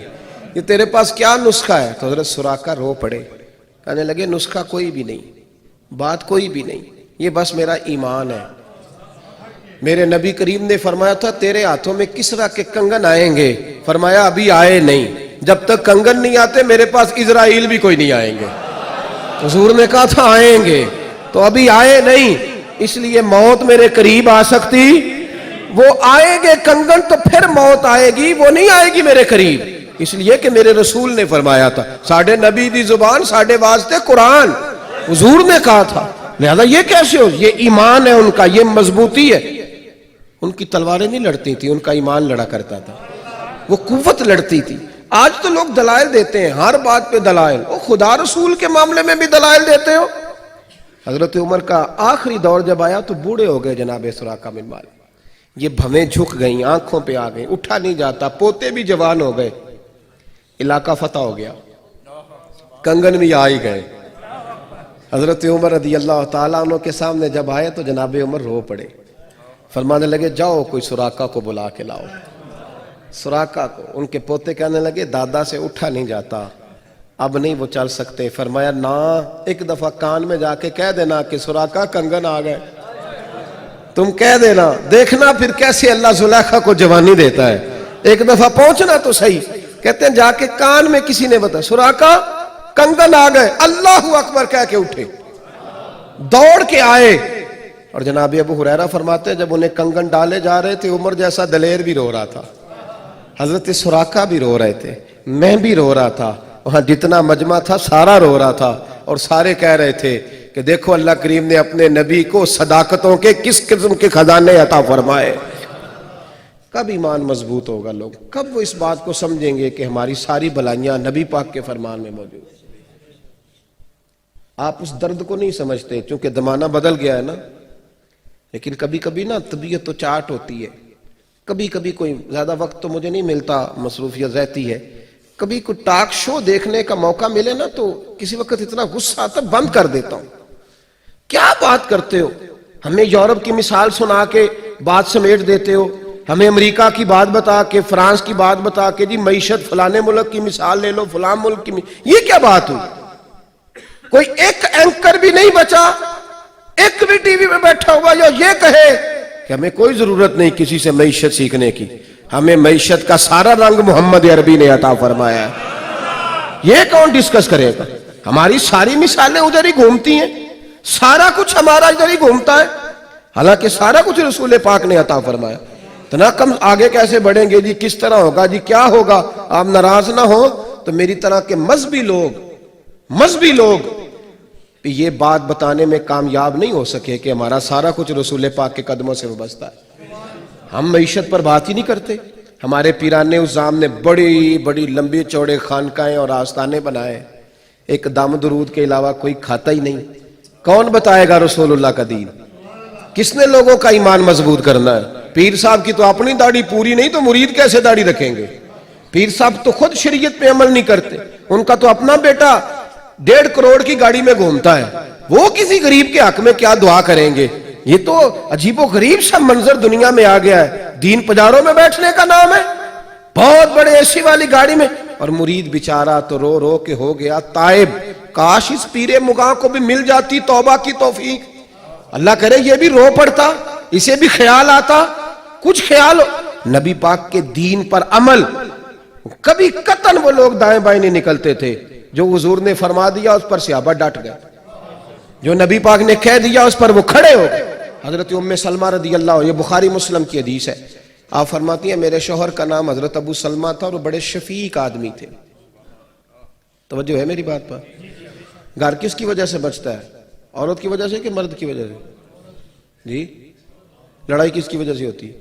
A: یہ تیرے پاس کیا نسخہ ہے. تو حضرت سراقہ رو پڑے, کہنے لگے نسخہ کوئی بھی نہیں, بات کوئی بھی نہیں, یہ بس میرا ایمان ہے. میرے نبی کریم نے فرمایا تھا تیرے ہاتھوں میں کسرا کے کنگن آئیں گے. فرمایا ابھی آئے نہیں, جب تک کنگن نہیں آتے میرے پاس اسرائیل بھی کوئی نہیں آئیں گے. حضور نے کہا تھا آئیں گے, تو ابھی آئے نہیں, اس لیے موت میرے قریب آ سکتی. وہ آئیں گے کنگن تو پھر موت آئے گی, وہ نہیں آئے گی میرے قریب, اس لیے کہ میرے رسول نے فرمایا تھا. ساڈے نبی دی زبان ساڈے واسطے قرآن, حضور نے کہا تھا. لہذا یہ کیسے ہو, یہ ایمان ہے ان کا, یہ مضبوطی ہے. ان کی تلواریں نہیں لڑتی تھی, ان کا ایمان لڑا کرتا تھا, وہ قوت لڑتی تھی. آج تو لوگ دلائل دیتے ہیں, ہر بات پہ دلائل, وہ خدا رسول کے معاملے میں بھی دلائل دیتے ہو. حضرت عمر کا آخری دور جب آیا تو بوڑھے ہو گئے جناب سراقہ بن مالک, یہ بھویں جھک گئیں, آنکھوں پہ آ گئیں, اٹھا نہیں جاتا, پوتے بھی جوان ہو گئے, علاقہ فتح ہو گیا, کنگن بھی آ ہی گئے. حضرت عمر رضی اللہ تعالیٰ عنہ کے سامنے جب آئے تو جناب عمر رو پڑے, فرمانے لگے جاؤ کوئی سراقہ کو بلا کے لاؤ. سراقہ کو ان کے پوتے کہنے لگے دادا سے اٹھا نہیں جاتا، اب نہیں وہ چل سکتے. فرمایا نا، ایک دفعہ کان میں جا کے کہہ دینا کہ سراقہ کنگن آ گئے، تم کہہ دینا، دیکھنا پھر کیسے اللہ زلیخا کو جوانی دیتا ہے. ایک دفعہ پہنچنا تو صحیح. کہتے ہیں جا کے کان میں کسی نے بتایا سراقہ کنگن آ گئے، اللہ اکبر کہہ کے اٹھے، دوڑ کے آئے. اور جناب ابو ہریرہ فرماتے ہیں جب انہیں کنگن ڈالے جا رہے تھے، عمر جیسا دلیر بھی رو رہا تھا، حضرت سراقہ بھی رو رہے تھے، میں بھی رو رہا تھا، وہاں جتنا مجمع تھا سارا رو رہا تھا. اور سارے کہہ رہے تھے کہ دیکھو اللہ کریم نے اپنے نبی کو صداقتوں کے کس قسم کے خزانے عطا فرمائے. کب ایمان مضبوط ہوگا لوگ؟ کب وہ اس بات کو سمجھیں گے کہ ہماری ساری بلائیاں نبی پاک کے فرمان میں موجود ہیں؟ آپ اس درد کو نہیں سمجھتے چونکہ زمانہ بدل گیا ہے نا. لیکن کبھی کبھی نا طبیعت تو چاٹ ہوتی ہے، کبھی کبھی کوئی زیادہ وقت تو مجھے نہیں ملتا، مصروفیت رہتی ہے، کبھی کوئی ٹاک شو دیکھنے کا موقع ملے نا تو کسی وقت اتنا غصہ آتا بند کر دیتا ہوں. کیا بات کرتے ہو؟ ہمیں یورپ کی مثال سنا کے بات سمیٹ دیتے ہو، ہمیں امریکہ کی بات بتا کے، فرانس کی بات بتا کے، جی معیشت فلانے ملک کی مثال لے لو، فلاں ملک کی یہ کیا بات ہوئی؟ کوئی ایک اینکر بھی نہیں بچا، ایک بھی ٹی وی میں بیٹھا ہوا جو یہ کہے کہ ہمیں کوئی ضرورت نہیں کسی سے معیشت سیکھنے کی، ہمیں معیشت کا سارا رنگ محمد عربی نے عطا فرمایا ہے. یہ کون ڈسکس کرے گا؟ ہماری ساری مثالیں ادھر ہی گھومتی ہیں، سارا کچھ ہمارا ادھر ہی گھومتا ہے، حالانکہ سارا کچھ رسول پاک نے عطا فرمایا. اتنا کم آگے کیسے بڑھیں گے جی؟ کس طرح ہوگا جی؟ کیا ہوگا؟ آپ ناراض نہ ہو تو میری طرح کے مذہبی لوگ یہ بات بتانے میں کامیاب نہیں ہو سکے کہ ہمارا سارا کچھ رسول پاک کے قدموں سے وابستہ ہے. ہم معیشت پر بات ہی نہیں کرتے. ہمارے پیران الزام نے بڑی بڑی لمبی چوڑے خانقاہیں اور آستانے بنائے، ایک دم درود کے علاوہ کوئی کھاتا ہی نہیں. کون بتائے گا رسول اللہ کا دین؟ کس نے لوگوں کا ایمان مضبوط کرنا ہے؟ پیر صاحب کی تو اپنی داڑھی پوری نہیں تو مرید کیسے داڑھی رکھیں گے؟ پیر صاحب تو خود شریعت پہ عمل نہیں کرتے، ان کا تو اپنا بیٹا 1.5 کروڑ کی گاڑی میں گھومتا ہے، وہ کسی غریب کے حق میں کیا دعا کریں گے؟ یہ تو عجیب و غریب سا منظر دنیا میں آ گیا ہے. دین پجاروں میں بیٹھنے کا نام ہے، بہت بڑے اے سی والی گاڑی میں، اور مرید بیچارہ تو رو رو کے ہو گیا تائب. کاش اس پیر مغاں کو بھی مل جاتی توبہ کی توفیق، اللہ کرے یہ بھی رو پڑتا، اسے بھی خیال آتا، کچھ خیال ہو. نبی پاک کے دین پر عمل، کبھی قطن وہ لوگ دائیں بائیں نہیں نکلتے تھے. جو حضور نے فرما دیا اس پر صحابہ ڈٹ گئے، جو نبی پاک نے کہہ دیا اس پر وہ کھڑے ہو گئے. حضرت ام سلمہ رضی اللہ عنہ، یہ بخاری مسلم کی حدیث ہے، آپ فرماتی ہیں میرے شوہر کا نام حضرت ابو سلمہ تھا اور وہ بڑے شفیق آدمی تھے. توجہ ہے میری بات پر؟ گھر کس کی وجہ سے بچتا ہے؟ عورت کی وجہ سے کہ مرد کی وجہ سے؟ جی لڑائی کس کی وجہ سے ہوتی ہے؟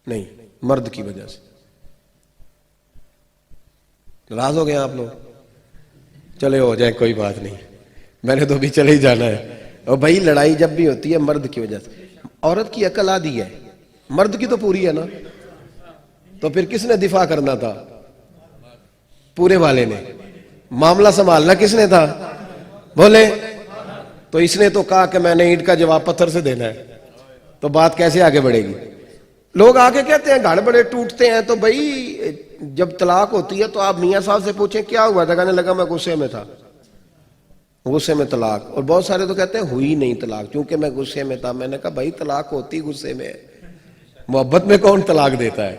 A: نہیں، مرد کی وجہ سے. ناراض ہو گئے آپ لوگ؟ چلے ہو جائے، کوئی بات نہیں، میں نے تو بھی چلے ہی جانا ہے. اور بھائی لڑائی جب بھی ہوتی ہے مرد کی وجہ سے. عورت کی عقل آدھی ہے، مرد کی تو پوری ہے نا. تو پھر کس نے دفاع کرنا تھا؟ پورے والے نے. معاملہ سنبھالنا کس نے تھا؟ بولے. تو اس نے تو کہا کہ میں نے اینٹ کا جواب پتھر سے دینا ہے، تو بات کیسے آگے بڑھے گی؟ لوگ آگے کہتے ہیں گھر بڑے ٹوٹتے ہیں. تو بھائی جب طلاق ہوتی ہے تو آپ میاں صاحب سے پوچھیں کیا ہوا تھا؟ کہنے لگا میں غصے میں تھا، غصے میں طلاق. اور بہت سارے تو کہتے ہیں ہوئی نہیں طلاق کیونکہ میں غصے میں تھا. میں نے کہا بھائی طلاق ہوتی غصے میں، محبت میں کون طلاق دیتا ہے؟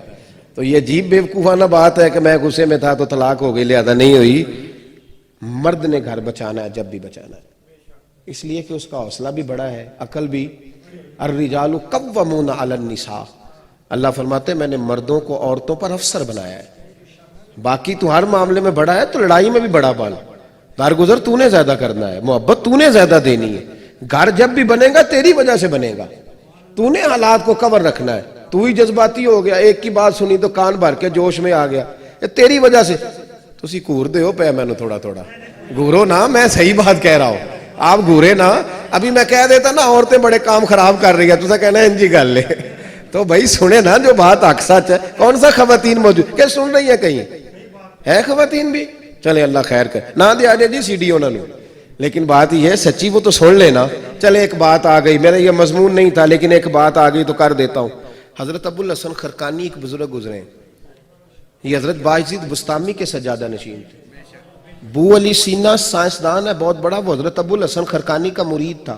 A: تو یہ عجیب بیوقوفانہ بات ہے کہ میں غصے میں تھا تو طلاق ہو گئی لہذا نہیں ہوئی. مرد نے گھر بچانا ہے جب بھی بچانا ہے، اس لیے کہ اس کا حوصلہ بھی بڑا ہے، عقل بھی. الرجال قوامون علی النساء، اللہ فرماتے ہیں میں نے مردوں کو عورتوں پر افسر بنایا ہے. باقی تو ہر معاملے میں بڑا ہے تو لڑائی میں بھی بڑا بن. دارگزر تو نے زیادہ کرنا ہے، محبت تو نے زیادہ دینی ہے. گھر جب بھی بنے گا تیری وجہ سے بنے گا، تو نے حالات کو کور رکھنا ہے. تو ہی جذباتی ہو گیا، ایک کی بات سنی تو کان بھر کے جوش میں آ گیا، یہ تیری وجہ سے. تسی گور دے ہو پہ مینوں تھوڑا تھوڑا گورو نا، میں صحیح بات کہہ رہا ہوں، آپ گورے نا. ابھی میں کہہ دیتا نا عورتیں بڑے کام خراب کر رہی ہے تو کہنا ہے جی گل لے. تو بھائی سنے نا جو بات حق سچ ہے. کون سا خواتین موجود کیا سن رہی ہے؟ کہیں ہے خواتین بھی؟ چلے اللہ خیر کر، نہ دیا جائے جی سی ڈی انہوں نے. لیکن بات یہ ہے سچی، وہ تو سن لینا. چلے ایک بات آ گئی، میرا یہ مضمون نہیں تھا لیکن ایک بات آ گئی تو کر دیتا ہوں. حضرت ابو الحسن خرقانی ایک بزرگ گزرے ہیں، یہ حضرت باعزید بستامی کے سجادہ نشین تھے۔ بو علی سینا سائنسدان ہے بہت بڑا، وہ حضرت ابو الحسن خرقانی کا مرید تھا۔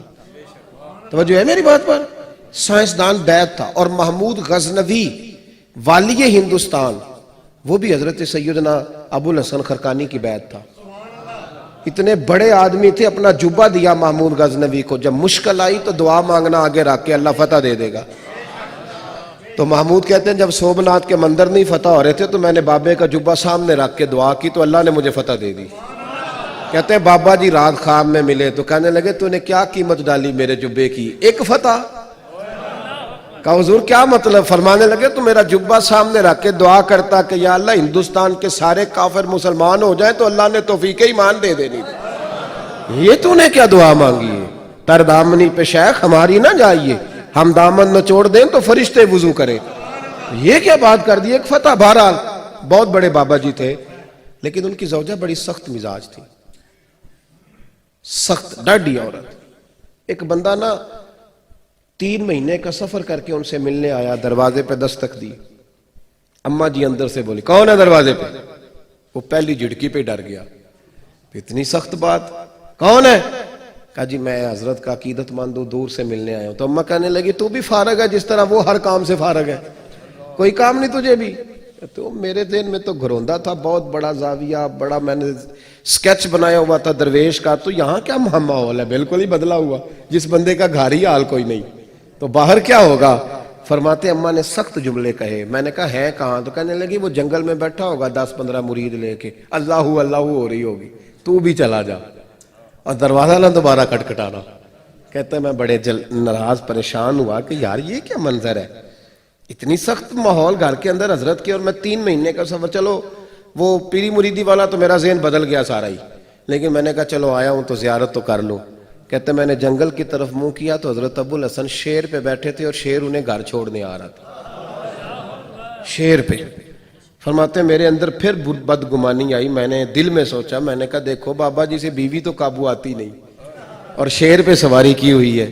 A: توجہ ہے میری بات پر؟ سائنسدان بیعت تھا۔ اور محمود غزنوی والی ہندوستان، وہ بھی حضرت سیدنا ابو الحسن خرقانی کی بیعت تھا۔ اتنے بڑے آدمی تھے، اپنا جبہ دیا محمود غزنوی کو، جب مشکل آئی تو دعا مانگنا آگے رکھ کے اللہ فتح دے دے گا۔ تو محمود کہتے ہیں جب سومناتھ کے مندر نہیں فتح ہو رہے تھے تو میں نے بابے کا جبہ سامنے رکھ کے دعا کی تو اللہ نے مجھے فتح دے دی۔ کہتے ہیں بابا جی رات خواب میں ملے تو کہنے لگے تو نے کیا قیمت ڈالی میرے جبے کی؟ ایک فتح۔ کہا حضور کیا مطلب؟ فرمانے لگے تو میرا جبہ سامنے رکھ کے دعا کرتا کہ یا اللہ ہندوستان کے سارے کافر مسلمان ہو جائیں تو اللہ نے توفیق ایمان دے دینی تھی۔ یہ تو نے کیا دعا مانگی ہے؟ تر دامنی پہ شیخ ہماری نہ جائیے، ہم دامن نچوڑ دیں تو فرشتے وضو کریں۔ یہ کیا بات کر دی؟ ایک فتح۔ بہرحال بہت بڑے بابا جی تھے، لیکن ان کی زوجہ بڑی سخت مزاج تھی، سخت ڈاڈی عورت۔ ایک بندہ نا 3 مہینے کا سفر کر کے ان سے ملنے آیا، دروازے پہ دستک دی، اماں جی اندر سے بولی کون ہے دروازے پہ؟ وہ پہلی جھڑکی پہ ڈر گیا، اتنی سخت بات، کون ہے؟ کہا جی میں حضرت کا عقیدت مند ہوں، دور سے ملنے آیا ہوں۔ تو اماں کہنے لگی تو بھی فارغ ہے جس طرح وہ ہر کام سے فارغ ہے، کوئی کام نہیں تجھے بھی؟ تو میرے ذہن میں تو گھروندہ تھا، بہت بڑا زاویہ، بڑا میں نے سکیچ بنایا ہوا تھا درویش کا، تو یہاں کیا ماحول ہے؟ بالکل ہی بدلا ہوا، جس بندے کا گھر ہی حال کوئی نہیں، تو باہر کیا ہوگا؟ فرماتے اماں نے سخت جملے کہے۔ میں نے کہا ہے کہاں؟ تو کہنے لگی وہ جنگل میں بیٹھا ہوگا 10-15 مرید لے کے، اللہ اللہ ہو رہی ہوگی، تو بھی چلا جا اور دروازہ نہ دوبارہ کھٹکھٹانا۔ کہتے ہیں میں بڑے ناراض پریشان ہوا کہ یار یہ کیا منظر ہے، اتنی سخت ماحول گھر کے اندر حضرت کے، اور میں 3 مہینے کا سفر۔ چلو وہ پیری مریدی والا تو میرا ذہن بدل گیا سارا ہی، لیکن میں نے کہا چلو آیا ہوں تو زیارت تو کر لوں۔ کہتے میں نے جنگل کی طرف منہ کیا تو حضرت ابو الحسن شیر پہ بیٹھے تھے اور شیر انہیں گھر چھوڑنے آ رہا تھا، شیر پہ۔ فرماتے میرے اندر پھر بدگمانی آئی، میں نے دل میں سوچا، میں نے کہا دیکھو بابا جی سے بیوی تو قابو آتی نہیں اور شیر پہ سواری کی ہوئی ہے۔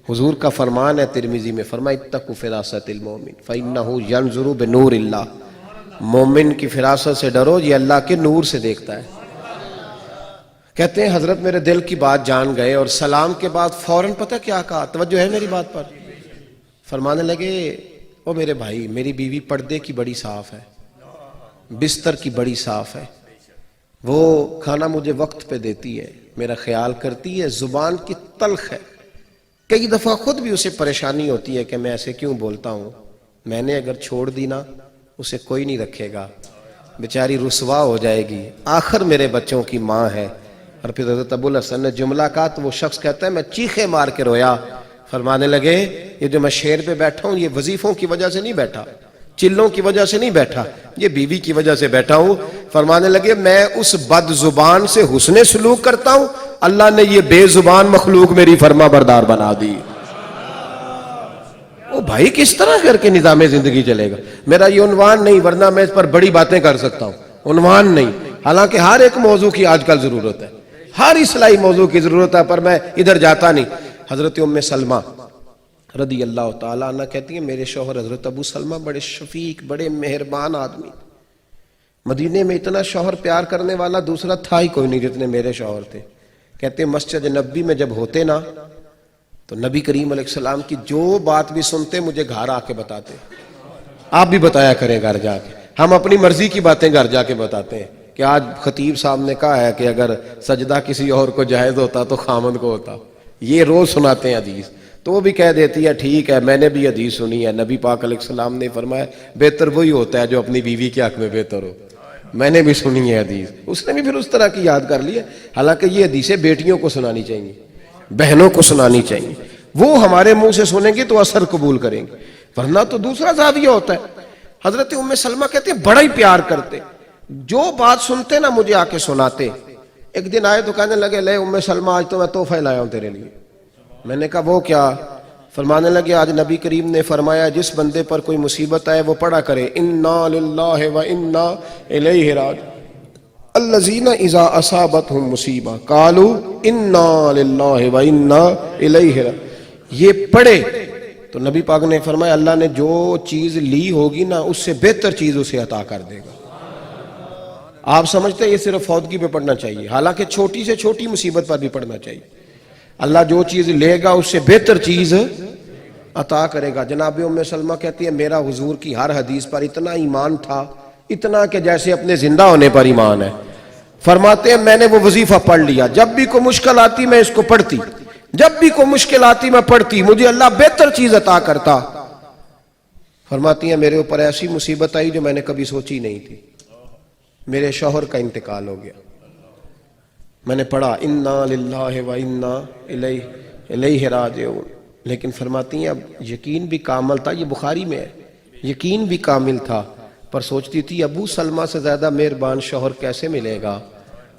A: حضور کا فرمان ہے ترمذی میں، فرمایا اتقوا فراست المومن فإنہ ینظر بنور اللہ، مومن کی فراست سے ڈرو، یہ اللہ کے نور سے دیکھتا ہے۔ کہتے ہیں حضرت میرے دل کی بات جان گئے اور سلام کے بعد فوراً پتہ کیا کہا؟ توجہ ہے میری بات پر؟ فرمانے لگے او میرے بھائی، میری بیوی پردے کی بڑی صاف ہے، بستر کی بڑی صاف ہے، وہ کھانا مجھے وقت پہ دیتی ہے، میرا خیال کرتی ہے، زبان کی تلخ ہے، کئی دفعہ خود بھی اسے پریشانی ہوتی ہے کہ میں ایسے کیوں بولتا ہوں، میں نے اگر چھوڑ دی نا اسے کوئی نہیں رکھے گا، بیچاری رسوا ہو جائے گی، آخر میرے بچوں کی ماں ہے۔ اور پھر حضرت ابو الحسن نے جملہ کہا تو وہ شخص کہتا ہے میں چیخے مار کے رویا۔ فرمانے لگے یہ جو میں شیر پہ بیٹھا ہوں یہ وظیفوں کی وجہ سے نہیں بیٹھا، چلوں کی وجہ سے نہیں بیٹھا، یہ بیوی کی وجہ سے بیٹھا ہوں۔ فرمانے لگے میں اس بد زبان سے حسن سلوک کرتا ہوں، اللہ نے یہ بے زبان مخلوق میری فرما بردار بنا دی۔ او بھائی کس طرح کر کے نظام زندگی چلے گا؟ میرا یہ عنوان نہیں، ورنہ میں اس پر بڑی باتیں کر سکتا ہوں، عنوان نہیں، حالانکہ ہر ایک موضوع کی آج کل ضرورت ہے، ہر اصلاحی موضوع کی ضرورت ہے، پر میں ادھر جاتا نہیں۔ حضرت ام سلمہ رضی اللہ تعالیٰ عنہ کہتی ہیں میرے شوہر حضرت ابو سلمہ بڑے شفیق، بڑے مہربان آدمی، مدینے میں اتنا شوہر پیار کرنے والا دوسرا تھا ہی کوئی نہیں جتنے میرے شوہر تھے۔ کہتے ہیں مسجد نبی میں جب ہوتے نا تو نبی کریم علیہ السلام کی جو بات بھی سنتے مجھے گھر آ کے بتاتے، آپ بھی بتایا کریں گھر جا کے، ہم اپنی مرضی کی باتیں گھر جا کے بتاتے ہیں کہ آج خطیب صاحب نے کہا ہے کہ اگر سجدہ کسی اور کو جائز ہوتا تو خامند کو ہوتا، یہ روز سناتے ہیں حدیث، تو وہ بھی کہہ دیتی ہے ٹھیک ہے میں نے بھی حدیث سنی ہے، نبی پاک علیہ السلام نے فرمایا بہتر وہی ہوتا ہے جو اپنی بیوی کے حق میں بہتر ہو، میں نے بھی سنی ہے حدیث، اس نے بھی پھر اس طرح کی یاد کر لی ہے۔ حالانکہ یہ حدیثیں بیٹیوں کو سنانی چاہیے، بہنوں کو سنانی چاہیے، وہ ہمارے منہ سے سنیں گے تو اثر قبول کریں گے، ورنہ تو دوسرا زاویہ ہوتا ہے۔ حضرت ام سلمہ کہتے ہیں بڑا ہی پیار کرتے، جو بات سنتے نا مجھے آ کے سناتے۔ ایک دن آئے تو کہنے لگے لے ام سلمہ آج تو میں تحفہ لایا ہوں تیرے لیے۔ میں نے کہا وہ کیا؟ فرمانے لگے آج نبی کریم نے فرمایا جس بندے پر کوئی مصیبت آئے وہ پڑھا کرے انا للہ و انا الیہ راجعون الذین اذا اصابتہم مصیبہ قالوا انا للہ و انا الیہ راجعون۔ یہ پڑھے تو نبی پاک نے فرمایا اللہ نے جو چیز لی ہوگی نا اس سے بہتر چیز اسے عطا کر دے گا۔ آپ سمجھتے ہیں یہ صرف فوتگی پہ پڑھنا چاہیے، حالانکہ چھوٹی سے چھوٹی مصیبت پر بھی پڑھنا چاہیے۔ اللہ جو چیز لے گا اس سے بہتر چیز عطا کرے گا۔ جناب ام سلمہ کہتی ہے میرا حضور کی ہر حدیث پر اتنا ایمان تھا، اتنا کہ جیسے اپنے زندہ ہونے پر ایمان ہے۔ فرماتے ہیں میں نے وہ وظیفہ پڑھ لیا، جب بھی کوئی مشکل آتی میں اس کو پڑھتی، جب بھی کوئی مشکل آتی میں پڑھتی، مجھے اللہ بہتر چیز عطا کرتا۔ فرماتی ہیں میرے اوپر ایسی مصیبت آئی جو میں نے کبھی سوچی نہیں تھی، میرے شوہر کا انتقال ہو گیا۔ میں نے پڑھا انا للہ و انا الیہ راجعون، لیکن فرماتی ہیں اب یقین بھی کامل تھا، یہ بخاری میں ہے، یقین بھی کامل تھا، پر سوچتی تھی ابو سلمہ سے زیادہ مہربان شوہر کیسے ملے گا۔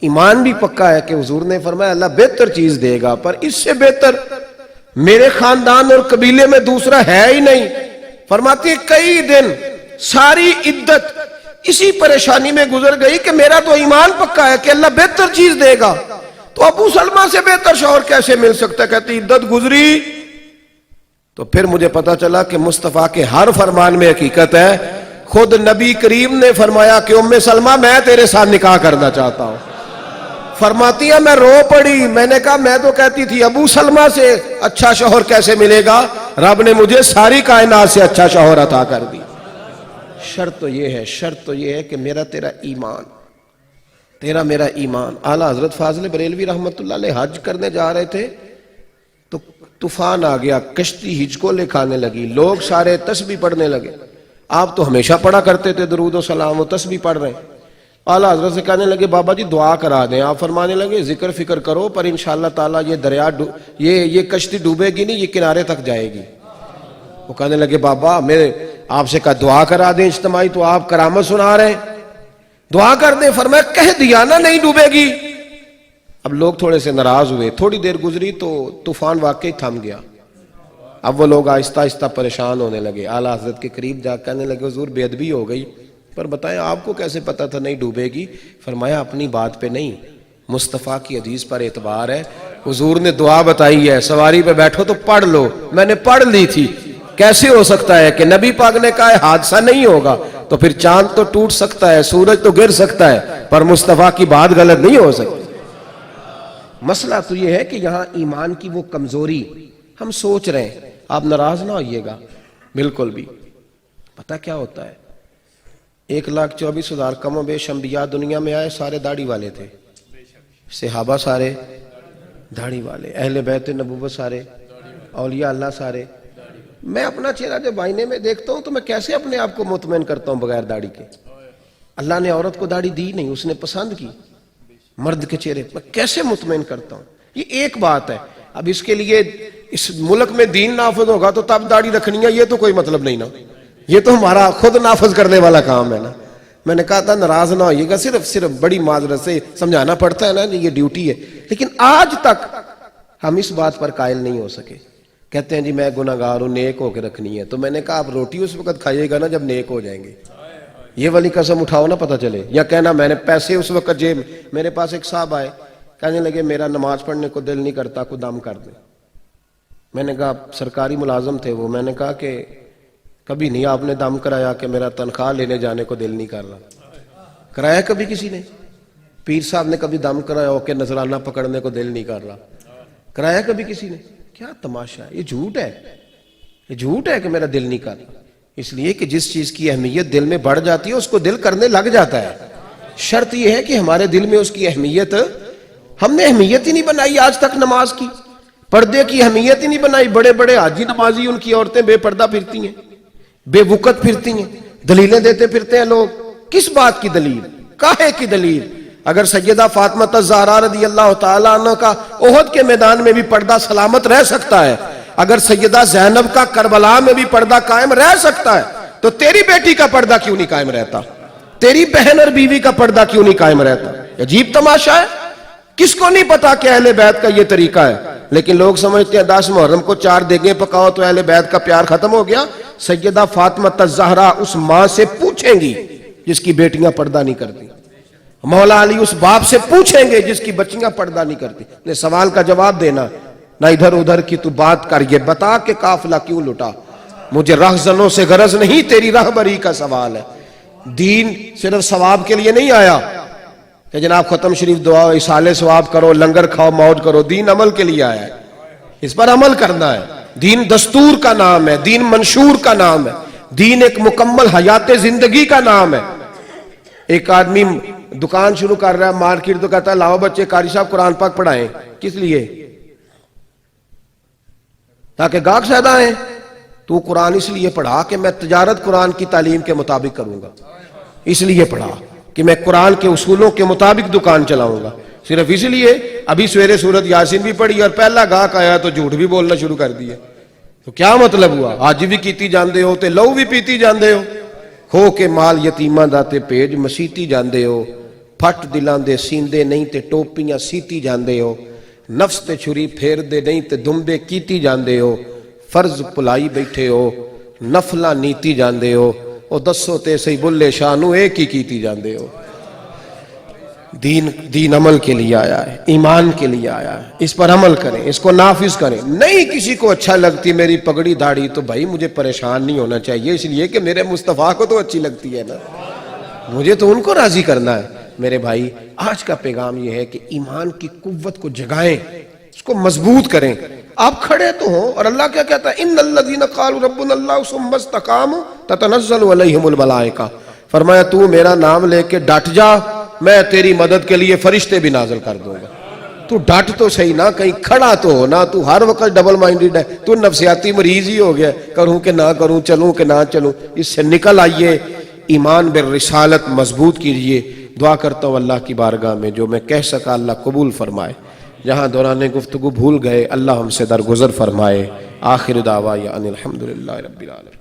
A: ایمان بھی پکا ہے کہ حضور نے فرمایا اللہ بہتر چیز دے گا، پر اس سے بہتر میرے خاندان اور قبیلے میں دوسرا ہے ہی نہیں۔ فرماتی ہے کئی دن ساری عدت اسی پریشانی میں گزر گئی کہ میرا تو ایمان پکا ہے کہ اللہ بہتر چیز دے گا، تو ابو سلمہ سے بہتر شوہر کیسے مل سکتا ہے۔ کہتی عدت گزری تو پھر مجھے پتا چلا کہ مصطفیٰ کے ہر فرمان میں حقیقت ہے۔ خود نبی کریم نے فرمایا کہ ام سلمہ میں تیرے ساتھ نکاح کرنا چاہتا ہوں۔ فرماتی ہے میں رو پڑی، میں نے کہا میں تو کہتی تھی ابو سلمہ سے اچھا شوہر کیسے ملے گا، رب نے مجھے ساری کائنات سے اچھا شوہر عطا کر دی۔ شرط تو یہ ہے کہ میرا تیرا ایمان، تیرا میرا ایمان۔ اعلیٰ حضرت فاضل بریلوی رحمت اللہ علیہ حج کرنے جا رہے تھے تو طوفان آ گیا، کشتی ہچکولے کھانے لگی، لوگ سارے تسبیح پڑھنے لگے۔ آپ تو ہمیشہ پڑھا کرتے تھے درود و سلام، و تسبیح پڑھ رہے ہیں۔ اعلیٰ حضرت سے کہنے لگے بابا جی دعا کرا دیں۔ آپ فرمانے لگے ذکر فکر کرو پر انشاءاللہ تعالیٰ یہ دریا یہ کشتی ڈوبے گی نہیں، یہ کنارے تک جائے گی۔ وہ کہنے لگے بابا میں آپ سے کہا دعا کرا دیں اجتماعی، تو آپ کرامت سنا رہے ہیں، دعا کر دیں۔ فرمایا کہہ دیا نا نہیں ڈوبے گی۔ اب لوگ تھوڑے سے ناراض ہوئے، تھوڑی دیر گزری تو طوفان واقعی تھم گیا۔ اب وہ لوگ آہستہ آہستہ پریشان ہونے لگے، اعلیٰ حضرت کے قریب جا کہنے لگے حضور بے ادبی ہو گئی، پر بتائیں آپ کو کیسے پتا تھا نہیں ڈوبے گی؟ فرمایا اپنی بات پہ نہیں، مصطفیٰ کی حدیث پر اعتبار ہے۔ حضور نے دعا بتائی ہے سواری پہ بیٹھو تو پڑھ لو، میں نے پڑھ لی تھی۔ کیسے ہو سکتا ہے کہ نبی پاک نے کہا ہے حادثہ نہیں ہوگا، تو پھر چاند تو ٹوٹ سکتا ہے، سورج تو گر سکتا ہے، پر مصطفیٰ کی بات غلط نہیں ہو سکتی۔ مسئلہ تو یہ ہے کہ یہاں ایمان کی وہ کمزوری ہم سوچ رہے ہیں، آپ ناراض نہ ہوئیے گا بالکل بھی۔ پتہ کیا ہوتا ہے 1,24,000 کم و بیش انبیاء دنیا میں آئے، سارے داڑھی والے تھے، صحابہ سارے داڑھی والے، اہل بیت نبوت سارے، اولیاء اللہ سارے۔ میں اپنا چہرہ جب آئینے میں دیکھتا ہوں تو میں کیسے اپنے آپ کو مطمئن کرتا ہوں بغیر داڑھی کے؟ اللہ نے عورت کو داڑھی دی نہیں، اس نے پسند کی مرد کے چہرے، میں کیسے مطمئن کرتا ہوں؟ یہ ایک بات ہے۔ اب اس کے لیے اس ملک میں دین نافذ ہوگا تو تب داڑھی رکھنی ہے، یہ تو کوئی مطلب نہیں نا، یہ تو ہمارا خود نافذ کرنے والا کام ہے نا۔ میں نے کہا تھا ناراض نہ ہوئیے گا، صرف بڑی معذرت سے سمجھانا پڑتا ہے نا، یہ ڈیوٹی ہے۔ لیکن آج تک ہم اس بات پر قائل نہیں ہو سکے۔ کہتے ہیں جی میں گناہگار ہوں، نیک ہو کے رکھنی ہے، تو میں نے کہا آپ روٹی اس وقت کھائیے گا نا جب نیک ہو جائیں گے، یہ والی قسم اٹھاؤ نہ پتہ چلے، یا کہنا میں نے پیسے اس وقت جیب۔ میرے پاس ایک صاحب آئے، کہنے لگے میرا نماز پڑھنے کو دل نہیں کرتا، کو دم کر دیں۔ میں نے کہا سرکاری ملازم تھے وہ، میں نے کہا کہ کبھی نہیں آپ نے دم کرایا کہ میرا تنخواہ لینے جانے کو دل نہیں کر رہا؟ کرایا کبھی کسی نے؟ پیر صاحب نے کبھی دم کرایا ہو کہ نذرانہ پکڑنے کو دل نہیں کر رہا؟ کرایا کبھی کسی نے؟ کیا تماشا ہے، یہ جھوٹ ہے، یہ جھوٹ ہے کہ میرا دل نہیں کر رہا۔ اس لیے کہ جس چیز کی اہمیت دل میں بڑھ جاتی ہے اس کو دل کرنے لگ جاتا ہے۔ شرط یہ ہے کہ ہمارے دل میں اس کی اہمیت، ہم نے اہمیت ہی نہیں بنائی آج تک نماز کی، پردے کی اہمیت ہی نہیں بنائی۔ بڑے بڑے حاجی نمازی ان کی عورتیں بے پردہ پھرتی ہیں، بے وقت پھرتی ہیں، دلیلیں دیتے پھرتے ہیں لوگ۔ کس بات کی دلیل؟ کاہے کی دلیل؟ اگر سیدہ فاطمہ الزہرا رضی اللہ تعالیٰ عنہ کا احد کے میدان میں بھی پردہ سلامت رہ سکتا ہے، اگر سیدہ زینب کا کربلا میں بھی پردہ قائم رہ سکتا ہے، تو تیری بیٹی کا پردہ کیوں نہیں قائم رہتا؟ تیری بہن اور بیوی کا پردہ کیوں نہیں قائم رہتا؟ عجیب تماشا ہے۔ کس کو نہیں پتا کہ اہل بیت کا یہ طریقہ ہے؟ لیکن لوگ سمجھتے ہیں 10 محرم کو 4 دیگیں پکاؤ تو اہل بیت کا پیار ختم ہو گیا۔ سیدہ فاطمہ الزہرا اس ماں سے پوچھیں گی جس کی بیٹیاں پردہ نہیں کرتی، مولا علی اس باپ سے پوچھیں گے جس کی بچیاں پردہ نہیں کرتی۔ نے سوال کا جواب دینا، نہ ادھر ادھر کی تو بات کر، یہ بتا کہ قافلہ کیوں لٹا۔ مجھے رہزنوں سے غرض نہیں، تیری رہبری کا سوال ہے۔ دین صرف ثواب کے لیے نہیں آیا کہ جناب ختم شریف دعا اصالے ثواب کرو، لنگر کھاؤ، موج کرو۔ دین عمل کے لیے آیا ہے، اس پر عمل کرنا ہے۔ دین دستور کا نام ہے، دین منشور کا نام ہے، دین ایک مکمل حیات زندگی کا نام ہے۔ ایک آدمی دکان شروع کر رہا ہے، مارکیٹ، تو کہتا ہے لاؤ بچے قاری صاحب قرآن پاک پڑھائیں۔ کس لیے؟ تاکہ گاہک زیادہ آئیں۔ تو قرآن اس لیے پڑھا کہ میں تجارت قرآن کی تعلیم کے مطابق کروں گا، اس لیے پڑھا کہ میں قرآن کے اصولوں کے مطابق دکان چلاؤں گا۔ صرف اس لیے ابھی سویرے سورت یاسین بھی پڑھی اور پہلا گاہک آیا تو جھوٹ بھی بولنا شروع کر دیا، تو کیا مطلب ہوا؟ آج بھی کیتی جاندے ہو تے لو بھی پیتی جاندے ہو، کھو کے مال یتیماں دا تے پیج مسیتی جاندے ہو، پھٹ دلاں دے سیندے نہیں تے ٹوپیاں سیتی جاندے ہو، نفس تے چھری پھیر دے نہیں تے دمبے کیتی جاندے ہو، فرض پلائی بیٹھے ہو، نفلہ نیتی جاندے ہو، او دسو تے سی بلے شانو ایک ہی کیتی جاندے ہو۔ دین عمل کے لیے آیا ہے، ایمان کے لیے آیا ہے، اس پر عمل کریں، اس کو نافذ کریں۔ نہیں کسی کو اچھا لگتی میری پگڑی داڑھی تو بھائی مجھے پریشان نہیں ہونا چاہیے، اس لیے کہ میرے مصطفیٰ کو تو اچھی لگتی ہے نا، مجھے تو ان کو راضی کرنا ہے۔ میرے بھائی آج کا پیغام یہ ہے کہ ایمان کی قوت کو جگائیں، اس کو مضبوط کریں۔ آپ کھڑے تو ہوں، اور اللہ کیا کہتا ہے؟ ان الذین قالوا ربنا اللہ ثم استقاموا تتنزل علیہم الملائکہ، فرمایا تو میرا نام لے کے ڈٹ جا، میں تیری مدد کے لیے فرشتے بھی نازل کر دوں گا۔ تو ڈٹ تو صحیح نا، کہیں کھڑا تو ہونا، تو ہر وقت ڈبل مائنڈڈ ہے، تو نفسیاتی مریض ہی ہو گیا، کروں کہ نہ کروں، چلوں کہ نہ چلوں۔ اس سے نکل آئیے، ایمان بالرسالت مضبوط کیجئے۔ دعا کرتا ہوں اللہ کی بارگاہ میں جو میں کہہ سکا اللہ قبول فرمائے، جہاں دوران گفتگو بھول گئے اللہ ہم سے درگزر فرمائے۔ آخر دعوایا ان الحمدللہ رب العالمین۔